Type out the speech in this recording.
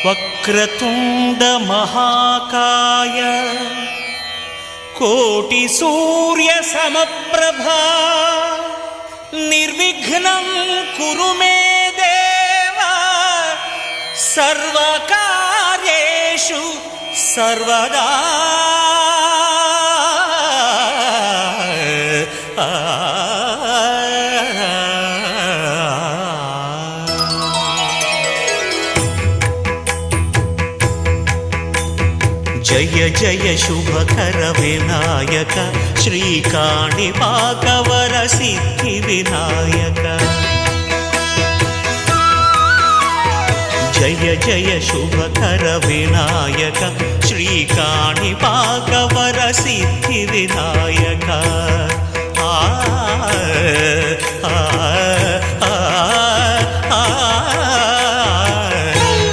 వక్రతుండ మహాకాయ కోటి సూర్య సమప్రభా నిర్విఘ్నం కురు మే దేవ సర్వకార్యేషు సర్వదా. జయ జయ శుభకర వినాయక శ్రీకాణిపాకవర సిద్ధి వినాయక. జయ జయ శుభకర వినాయక శ్రీకాణిపాకవర సిద్ధి వినాయక. ఆ ఆ ఆ